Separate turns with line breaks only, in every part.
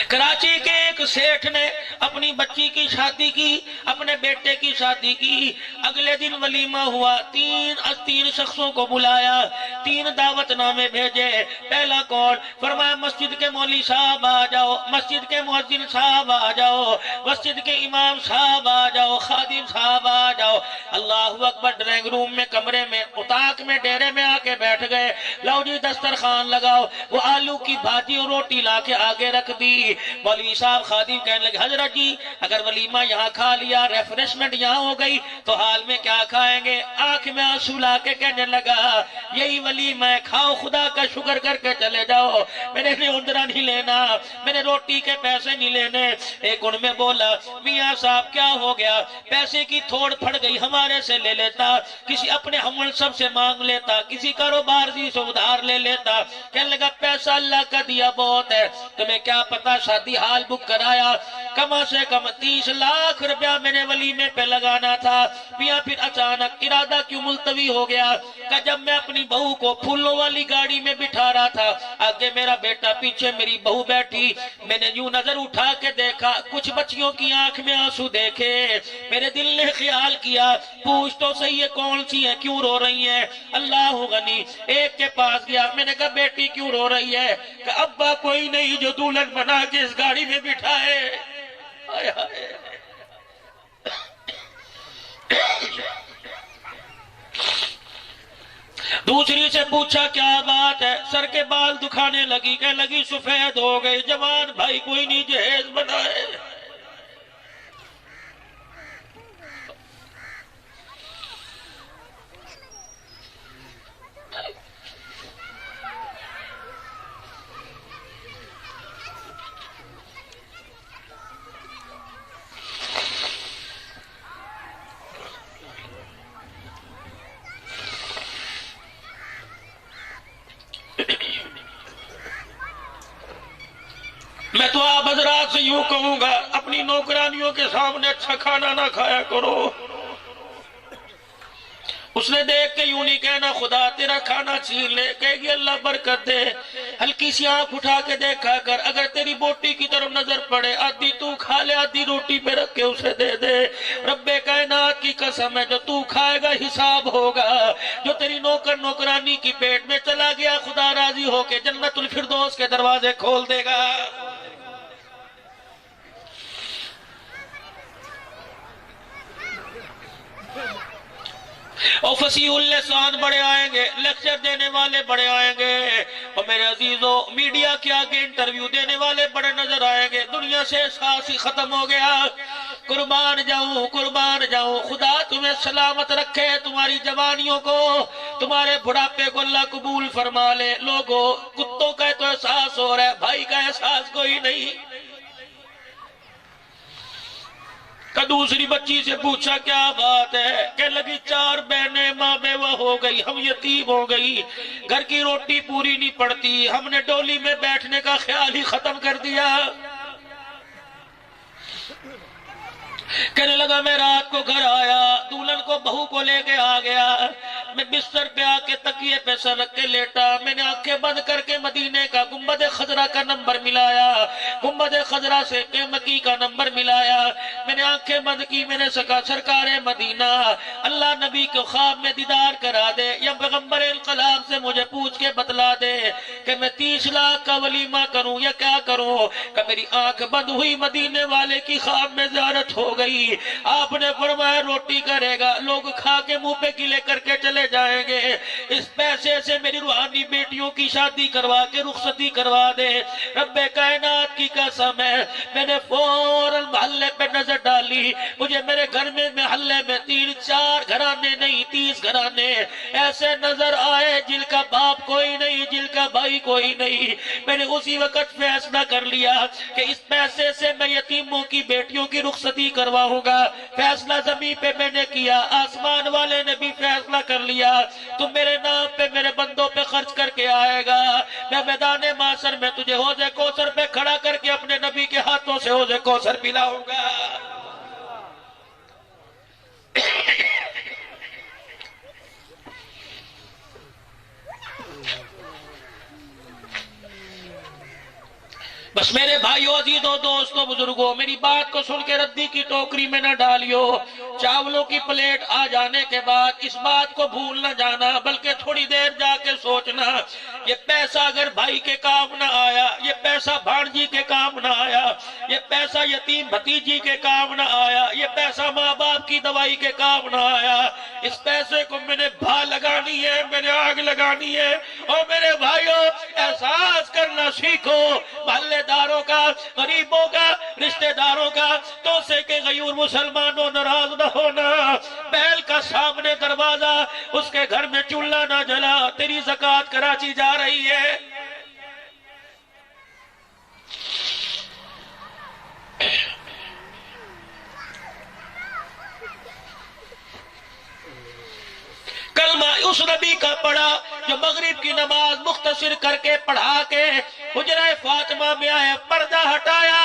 کراچی کے ایک سیٹھ نے اپنی بچی کی شادی کی، اپنے بیٹے کی شادی کی، اگلے دن ولیمہ ہوا، تین شخصوں کو بلایا، 3 دعوت نامے بھیجے۔ پہلا کون؟ فرمایا مسجد کے مولوی صاحب آ جاؤ، مسجد کے مؤذن صاحب آ جاؤ، مسجد کے امام صاحب آ جاؤ، خادم صاحب آ جاؤ۔ اللہ اکبر۔ ڈرائنگ روم میں، کمرے میں، اتاق میں، ڈیرے میں آ کے بیٹھ گئے۔ لو جی دسترخوان لگاؤ۔ وہ آلو کی بھاجی اور روٹی لا کے آگے رکھ دی۔ مولوی صاحب خادم کہنے لگے حضرت جی اگر ولیمہ یہاں کھا لیا، ریفریشمنٹ یہاں ہو گئی تو حال میں کیا کھائیں گے؟ آنکھ میں آنسو لا کے کہنے لگا یہی ولیمہ ہے، کھاؤ، خدا کا شکر کر کے چلے جاؤ، میں نے اندرا نہیں لینا، میں نے روٹی کے پیسے نہیں لینے۔ ایک ان میں بولا میاں صاحب کیا ہو گیا؟ پیسے کی تھوڑ پھڑ گئی، ہمارے سے لے لیتا، کسی اپنے ہم سب سے مانگ لیتا، کسی کاروبار سے ادھار لے لیتا۔ کہنے لگا پیسہ اللہ کا دیا بہت ہے، تمہیں کیا پتا شادی ہال بک کرایا، کم سے کم 30 لاکھ روپیہ میں نے ولیمے پہ لگانا تھا۔ میاں پھر اچانک ارادہ کیوں ملتوی ہو گیا کہ جب میں اپنی بہو کو پھولوں والی گاڑی میں بٹھا رہا تھا، آگے میرا بیٹا، پیچھے میری بہو بیٹھی، میں نے یوں نظر اٹھا کے دیکھا، کچھ بچیوں کی آنکھ میں آنسو دیکھے، میرے دل نے خیال کیا پوچھ تو صحیح ہے کون سی ہیں، کیوں رو رہی ہیں؟ اللہ غنی۔ ایک کے پاس گیا، میں نے کہا بیٹی کیوں رو رہی ہے؟ کہ ابا کوئی نہیں جو دلہن بنا کے اس گاڑی میں بٹھائے۔ ہائے ہائے۔ دوسری سے پوچھا کیا بات ہے؟ سر کے بال دکھانے لگی، کہنے لگی سفید ہو گئے، جوان بھائی کوئی نہیں جہیز بنائے۔ میں تو آپ حضرات سے یوں کہوں گا اپنی نوکرانیوں کے سامنے اچھا کھانا نہ کھایا کرو۔ اس نے دیکھ کے یوں نہیں کہنا خدا تیرا کھانا چھین لے، کہے گی اللہ برکت دے، ہلکی سی آنکھ اٹھا کے دیکھا کر، اگر تیری بوٹی کی طرف نظر پڑے آدھی تو کھا لے، آدھی روٹی پہ رکھ کے اسے دے دے۔ رب کائنات کی قسم ہے جو تو کھائے گا حساب ہوگا، جو تیری نوکرانی کی پیٹ میں چلا گیا خدا راضی ہو کے جنت الفردوس کے دروازے کھول دے گا۔ اور فصیح اللسان بڑے آئیں گے، لیکچر دینے والے بڑے آئیں گے، اور میرے عزیزوں میڈیا کے آگے انٹرویو دینے والے بڑے نظر آئیں گے۔ دنیا سے احساس ہی ختم ہو گیا۔ قربان جاؤں، خدا تمہیں سلامت رکھے، تمہاری جوانیوں کو، تمہارے بڑھاپے کو اللہ قبول فرما لے۔ لوگوں کتوں کا تو احساس ہو رہا ہے، بھائی کا احساس کوئی نہیں۔ کہ دوسری بچی سے پوچھا کیا بات ہے؟ کہ لگی 4 بہنیں ماں بیوہ ہو گئی، ہم یتیم ہو گئی، گھر کی روٹی پوری نہیں پڑتی، ہم نے ڈولی میں بیٹھنے کا خیال ہی ختم کر دیا۔ کہنے لگا میں رات کو گھر آیا، دولہن کو بہو کو لے کے آ گیا، میں بستر پہ آ کے تکیے پہ سر رکھ کے لیٹا، میں نے آنکھیں بند کر کے مدینے کا گنبد خضرا کا نمبر ملایا، گنبد خضرا سے مکی کا نمبر ملایا، میں نے آنکھیں بند کی، میں نے سکا سرکار مدینہ اللہ نبی کو خواب میں دیدار کرا دے، یا پیغمبر انقلاب سے مجھے پوچھ کے بتلا دے کہ میں 30 لاکھ کا ولیمہ کروں یا کیا کروں۔ کہ میری آنکھ بند ہوئی، مدینے والے کی خواب میں زیارت ہو گئی، آپ نے فرمایا روٹی کرے گا، لوگ کھا کے منہ پہ گلے کر کے چلے جائیں گے، اس پیسے سے میری روحانی بیٹیوں کی شادی کروا کے رخصتی کروا دے۔ رب کائنات کی قسم ہے میں نے فوراً محلے پہ نظر ڈالی، مجھے میرے گھر میں محلے میں 3-4 گھرانے نہیں 30 گھرانے ایسے نظر آئے جن کا باپ کوئی نہیں، جن کا بھائی کوئی نہیں۔ میں نے اسی وقت فیصلہ کر لیا کہ اس پیسے سے میں یتیموں کی بیٹیوں کی رخصتی کرواؤں گا۔ فیصلہ زمین پہ میں نے کیا، آسمان والے نے بھی فیصلہ کر لیا، تو میرے نام پہ میرے بندوں پہ خرچ کر کے آئے گا، میں میدان معاشر میں تجھے حوض کوثر پہ کھڑا کر کے اپنے نبی کے ہاتھوں سے حوض کوثر پلاؤں گا۔ بس میرے بھائیوں، عزیزوں، دوستوں، بزرگوں، میری بات کو سن کے ردی کی ٹوکری میں نہ ڈالیو۔ چاولوں کی پلیٹ آ جانے کے بعد اس بات کو بھول نہ جانا، بلکہ تھوڑی دیر جا کے سوچنا، یہ پیسہ اگر بھائی کے کام نہ آیا، یہ پیسہ بھانجی کے کام نہ آیا، یہ پیسہ یتیم بھتیجی کے کام نہ آیا، یہ پیسہ ماں باپ کی دوائی کے کام نہ آیا، اس پیسے کو میں نے بھا لگانی ہے، میں نے آگ لگانی ہے۔ اور میرے بھائیوں، احساس کرنا سیکھو، محلے داروں کا، غریبوں کا، رشتہ داروں کا، توسے کے غیور مسلمانوں ناراض نہ ہونا۔ بیل کا سامنے دروازہ، اس کے گھر میں چولہا نہ جلا، تیری زکوٰۃ کراچی جا رہی ہے۔ کلمہ اس نبی کا پڑھا جو مغرب کی نماز مختصر کر کے پڑھا کے حجرہ فاطمہ میں آیا، پردہ ہٹایا،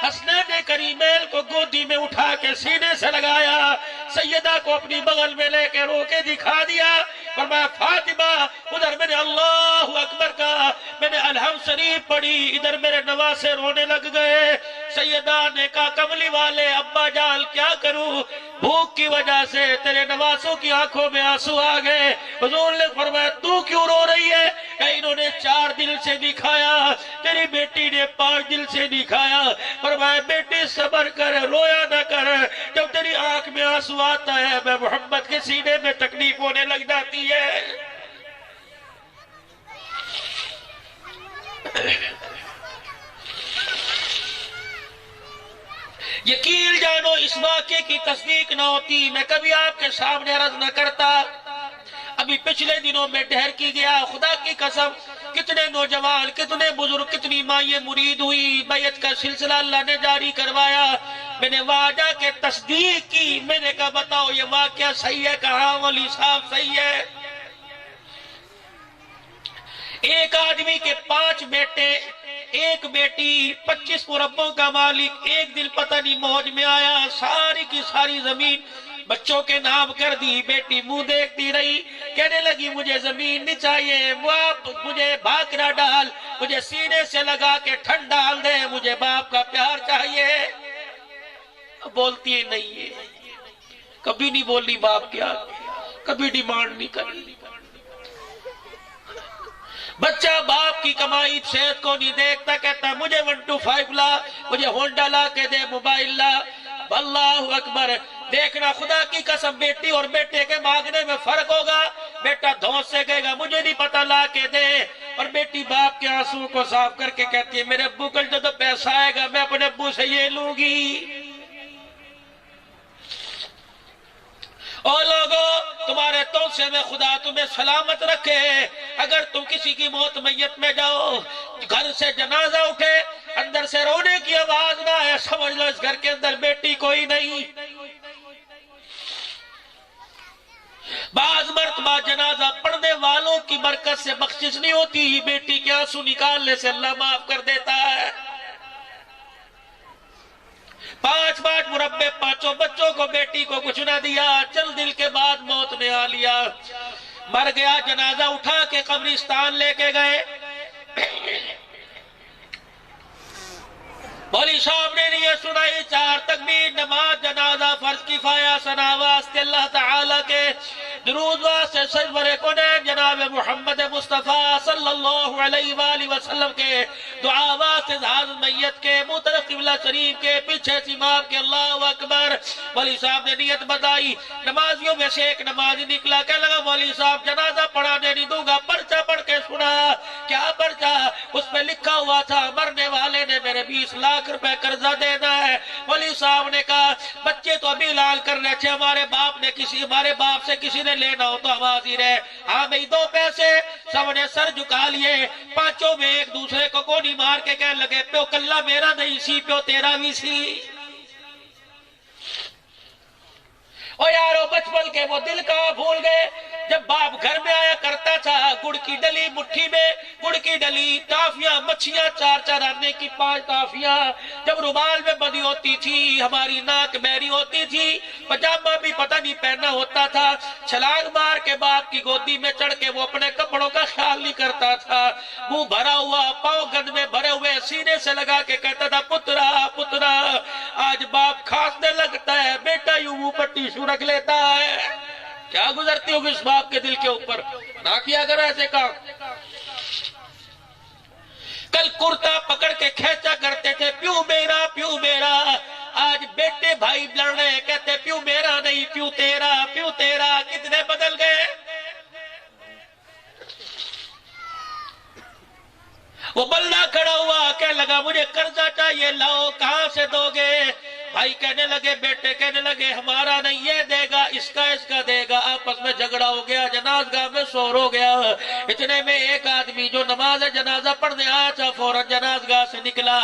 حسنین کریمین کو گودی میں اٹھا کے سینے سے لگایا، سیدہ کو اپنی بغل میں لے کے رو کے دکھا دیا، فرمایا فاطمہ ادھر میں نے اللہ اکبر کہا، میں نے الحمد شریف پڑھی، ادھر میرے نواسے رونے لگ گئے۔ سیدہ نے کہا کملی والے ابا جان کیا کروں، بھوک کی وجہ سے تیرے نواسوں کی آنکھوں میں آنسو آ گئے۔ حضور نے فرمایا تو کیوں رو رہی ہے؟ کہ انہوں نے 4 دل سے دکھایا، تیری بیٹی نے 5 دل سے دکھایا۔ فرمایا بیٹی صبر کر، رویا نہ کر، جب تیری آنکھ میں آنسو آتا ہے میں محمد کے سینے میں تکلیف ہونے لگ جاتی ہے۔ یقین جانو اس واقعے کی تصدیق نہ ہوتی میں کبھی آپ کے سامنے عرض نہ کرتا۔ ابھی پچھلے دنوں میں ڈھیر کی گیا، خدا کی قسم کتنے نوجوان، کتنے بزرگ، کتنی مائیں مرید ہوئی، بیعت کا سلسلہ اللہ نے جاری کروایا۔ میں نے وہاں جا کے تصدیق کی، میں نے کہا بتاؤ یہ واقعہ صحیح ہے؟ کہاں مولی صاحب صحیح ہے۔ ایک آدمی کے 5 بیٹے، ایک بیٹی، 25 مربوں کا مالک، ایک دن پتہ نہیں موج میں آیا، ساری کی ساری زمین بچوں کے نام کر دی۔ بیٹی منہ دیکھتی رہی، کہنے لگی مجھے زمین نہیں چاہیے، باپ مجھے بھاکرا ڈال، مجھے سینے سے لگا کے ٹھنڈ ڈال دے، مجھے باپ کا پیار چاہیے۔ بولتی نہیں ہے، کبھی نہیں بولی باپ کیا، کبھی ڈیمانڈ نہیں کرنی۔ بچہ باپ کی کمائی صحت کو نہیں دیکھتا، کہتا مجھے 125 لا، مجھے ہونڈا لا کے دے، موبائل لا۔ اللہ اکبر، دیکھنا خدا کی قسم بیٹی اور بیٹے کے مانگنے میں فرق ہوگا۔ بیٹا دھونس سے کہے گا مجھے نہیں پتا لا کے دے، اور بیٹی باپ کے آنسو کو صاف کر کے کہتی ہے میرے ابو کل جو پیسہ آئے گا میں اپنے ابو سے یہ لوں گی۔ اور لوگوں تمہارے توسے میں خدا تمہیں سلامت رکھے۔ اگر تم کسی کی موت میت میں جاؤ، گھر سے جنازہ اٹھے، اندر سے رونے کی آواز نہ آئے، سمجھ لو اس گھر کے اندر بیٹی کوئی نہیں۔ بعض مرتبہ جنازہ پڑھنے والوں کی برکت سے بخشش نہیں ہوتی، بیٹی کے آنسو نکالنے سے اللہ معاف کر دیتا ہے۔ 5 مربے، 5 بچوں کو، بیٹی کو کچھ نہ دیا، چند دل کے بعد موت نے آ لیا، مر گیا۔ جنازہ اٹھا کے قبرستان لے کے گئے، مولی صاحب نے یہ سنائی 4 تکبیر، نماز جنازہ فرض کفایہ، ثنا واسطے اللہ تعالیٰ کے، درود واسطے سرور کونین جناب محمد مصطفیٰ صلی اللہ علیہ وآلہ وسلم کے، دعا واسطے حاضر میت کے، منہ طرف قبلہ شریف کے، پیچھے امام کے، اللہ اکبر۔ مولی صاحب نے نیت بتائی، نمازیوں میں سے ایک نمازی نکلا، کہنے لگا مولی صاحب جنازہ پڑھانے نہیں دوں گا، پرچہ پڑھ کے سنا۔ کیا پرچہ؟ اس پہ لکھا ہوا تھا مرنے والے نے میرے 20 لاکھ روپے قرضہ دینا ہے۔ مولی صاحب نے کہا بچے تو ابھی لال کر رہے تھے، ہمارے باپ سے کسی نے لینا ہو تو ہم حاضر ہے، ہاں بھئی 2 پیسے۔ سب نے سر جھکا لیے، 5 میں ایک دوسرے کو گولی مار کے کہنے لگے پیو کلہ میرا نہیں سی، پیو تیرا بھی سی۔ او یارو بچپن کے وہ دل کہاں بھول گئے جب باپ گھر میں آیا کرتا تھا، گڑ کی ڈلی مٹھی میں، گڑ کی ڈلی، ٹافیاں، مچھیاں، 4 آنے کی 5 ٹافیاں، جب رومال میں بندھی ہوتی تھی، ہماری ناک بہری ہوتی تھی، پجامہ بھی پتہ نہیں پہننا ہوتا تھا، چھلانگ مار کے باپ کی گودی میں چڑھ کے وہ اپنے کپڑوں کا خیال نہیں کرتا تھا، منہ بھرا ہوا، پاؤں گند میں بھرے ہوئے، سینے سے لگا کے کہتا تھا پترا پترا۔ آج باپ کھانسنے لگتا ہے، بیٹا یوں منہ پر ٹیشو رکھ لیتا ہے۔ کیا گزرتی ہوگی اس باپ کے دل کے اوپر؟ نہ کیا کرو ایسے کام۔ کل کرتا پکڑ کے کھینچا کرتے تھے، پیوں میرا پیوں میرا۔ آج بیٹے بھائی لڑ رہے ہیں، کہتے پیوں میرا نہیں، پیوں تیرا پیوں تیرا۔ کتنے بدل گئے۔ وہ بندہ کھڑا ہوا، کہنے لگا مجھے قرضہ چاہیے، لاؤ، کہاں سے دو گے؟ بھائی کہنے لگے، بیٹے کہنے لگے ہمارا نہیں، یہ دے گا، اس کا دے گا۔ آپس میں جھگڑا ہو گیا، جنازگاہ میں شور ہو گیا۔ اتنے میں ایک آدمی جو نماز جنازہ پڑھنے آیا تھا فوراً جنازگاہ سے نکلا،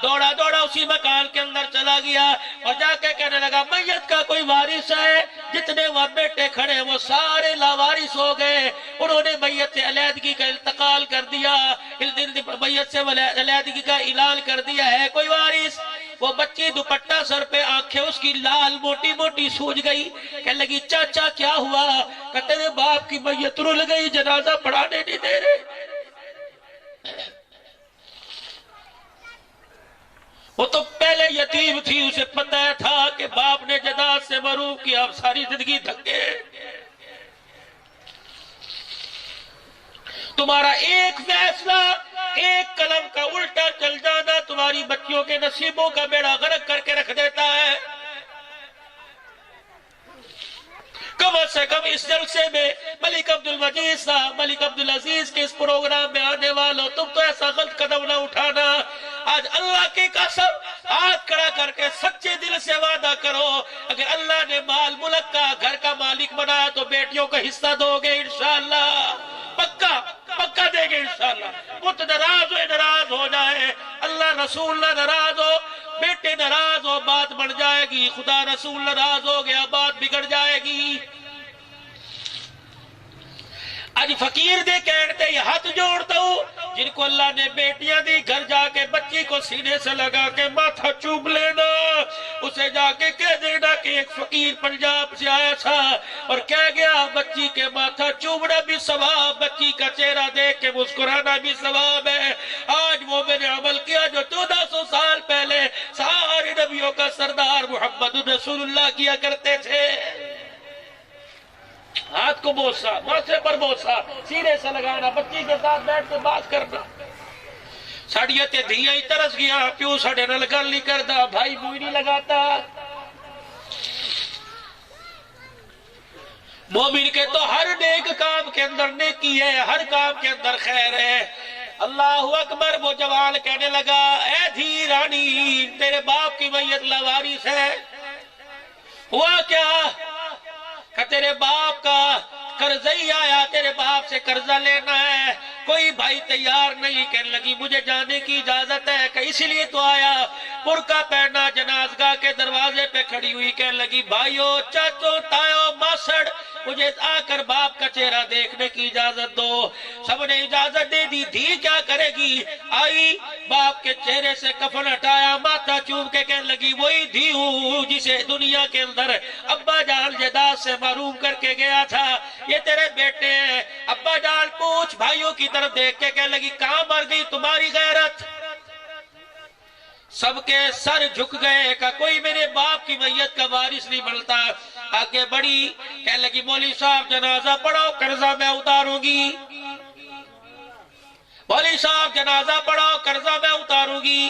دوڑا دوڑا اسی مکان کے اندر چلا گیا اور جا کے کہنے لگا میت کا کوئی وارث ہے؟ جتنے وہاں بیٹے کھڑے وہ سارے لاوارث ہو گئے۔ انہوں نے میت سے علیحدگی کا انتقال کر دیا، میت سے علیحدگی کا اعلان کر دیا ہے، کوئی وارث؟ وہ بچی دوپٹہ سر پہ، آنکھیں اس کی لال موٹی موٹی سوج گئی، کہنے لگی چاچا کیا ہوا؟ کہتے ہیں باپ کی میت رول گئی، جنازہ پڑھانے نہیں دے رہے۔ وہ تو پہلے یتیم تھی، اسے پتہ تھا کہ باپ نے جنازہ سے محروم کیا، اب ساری زندگی دھکے۔ تمہارا ایک فیصلہ، ایک قلم کا الٹا چل جانا تمہاری بچیوں کے نصیبوں کا بیڑا غرق کر کے رکھ دیتا ہے۔ کم سے کم اس جلسے میں ملک عبدالمجید صاحب، ملک عبدالعزیز کے اس پروگرام میں آنے والوں، تم تو ایسا غلط قدم نہ اٹھانا۔ آج اللہ کی قسم ہاتھ کھڑا کر کے سچے دل سے وعدہ کرو، اگر اللہ نے مال ملک کا گھر کا مالک بنایا تو بیٹیوں کا حصہ دو گے انشاءاللہ، پکا پکا دے گے انشاءاللہ۔ پت ناراض ہو جائے، اللہ رسول نہ ناراض ہو، بیٹے ناراض ہو، بات بڑھ جائے گی، خدا رسول ناراض ہو گیا بات بگڑ جائے گی۔ آج فقیر دے کہتے یہ ہاتھ جوڑتا ہوں جن کو اللہ نے بیٹیاں دی، گھر جا کے بچی کو سینے سے لگا کے ماتھا چوب لینا، اسے جا کے کہہ دینا کہ ایک فقیر پنجاب سے آیا تھا اور کہہ گیا بچی کے ماتھا چوبنا بھی ثواب، بچی کا چہرہ دیکھ کے مسکرانا بھی ثواب ہے۔ آج وہ میں نے عمل کیا جو 1400 سال پہلے سارے نبیوں کا سردار محمد رسول اللہ کیا کرتے تھے۔ ہاتھ کو بوسا، ماتھے پر بوسا، سینے سے لگانا، بچی کے ساتھ بیٹھ کے بات کرنا۔ ساڑیاں تے دھیاں ہی ترس گیا، پیو ساڑے نال گل نہیں کردا، بھائی موئی نہیں لگاتا۔ مومن کے تو ہر نیک کام کے اندر نیکی ہے، ہر کام کے اندر خیر ہے۔ اللہ اکبر۔ وہ جوان کہنے لگا اے دھی رانی، تیرے باپ کی میت لاوارث ہے۔ ہوا کیا؟ کہ تیرے باپ کا قرضہ ہی آیا، تیرے باپ سے قرضہ لینا ہے، کوئی بھائی تیار نہیں۔ کہنے لگی مجھے جانے کی اجازت ہے، کہ اسی لیے تو آیا۔ برقع پہنا جنازگاہ کے دروازے پہ کھڑی ہوئی کہنے لگی بھائیو، چاچو، تایو، ماسڑ، مجھے آ کر باپ کا چہرہ دیکھنے کی اجازت دو۔ سب نے اجازت دے دی۔ دھی کیا کرے گی؟ آئی، باپ کے چہرے سے کفن ہٹایا، ماتھا چوم کے کہنے لگی وہی دھی ہوں جسے دنیا کے اندر ابا جان جائیداد سے محروم کر کے گیا تھا، یہ تیرے بیٹے ہیں۔ ابا جان پوچھ، بھائیوں کی طرف دیکھ کے کہنے لگی کہاں مر گئی تمہاری غیرت؟ سب کے سر جھک گئے کہ کوئی میرے باپ کی میت کا وارث نہیں بنتا۔ آگے بڑی، کہنے لگی مولوی صاحب جنازہ پڑھو، قرضہ میں اتاروں گی۔ مولوی صاحب جنازہ پڑھو، قرضہ میں اتاروں گی۔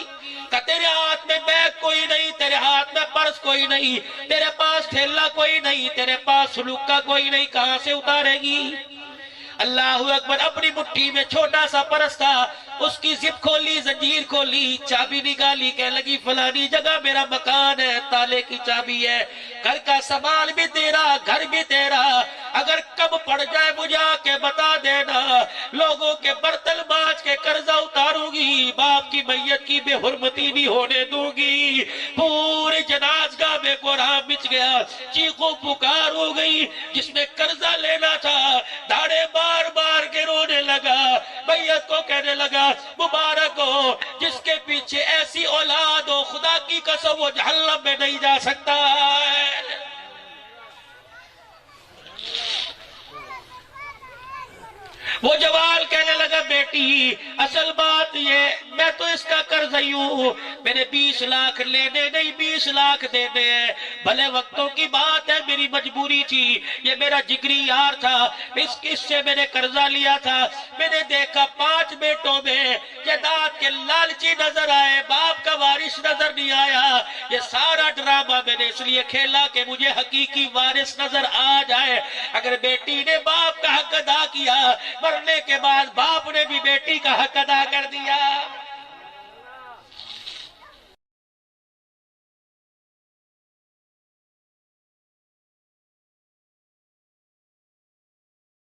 کہ تیرے ہاتھ میں بیگ کوئی نہیں، تیرے ہاتھ میں پرس کوئی نہیں، تیرے پاس تھیلا کوئی نہیں، تیرے پاس سلوکا کوئی نہیں، کہاں سے اتارے گی؟ اللہ اکبر۔ اپنی مٹھی میں چھوٹا سا پرس تھا، اس کی زپ کھولی، زنجیر کھولی، چابی نکالی، کہنے لگی فلانی جگہ میرا مکان ہے، تالے کی چابی ہے، گھر کا سامان بھی تیرا، گھر بھی تیرا، اگر کب پڑ جائے مجھے آ کے بتا دینا، لوگوں کے برتن مانج کے قرضہ اتاروں گی، باپ کی میت کی بے حرمتی نہیں ہونے دوں گی۔ پورے جنازگاہ میں قرآن بچ گیا، چیخو پکار ہو گئی، جس نے قرضہ لینا تھا داڑے بار بار کے رونے لگا، میت کو کہنے لگا مبارک ہو جس کے پیچھے ایسی اولاد ہو، خدا کی قسم وہ جہنم میں نہیں جا سکتا ہے۔ وہ جوال کہنے لگا بیٹی اصل بات یہ میں تو اس کا قرضی ہوں، میں نے 20 لاکھ لینے نہیں 20 لاکھ دینے ہیں، بھلے وقتوں کی بات ہے میری مجبوری تھی، یہ میرا جگری یار تھا، اس سے میں نے قرضہ لیا تھا، میں نے دیکھا 5 بیٹوں میں جائیداد کے لالچی نظر آئے، باپ کا وارث نظر نہیں آیا، یہ سارا ڈرامہ میں نے اس لیے کھیلا کہ مجھے حقیقی وارث نظر آ جائے۔ اگر بیٹی نے باپ کا حق ادا کیا، مرنے کے بعد باپ نے بھی بیٹی کا حق ادا کر دیا۔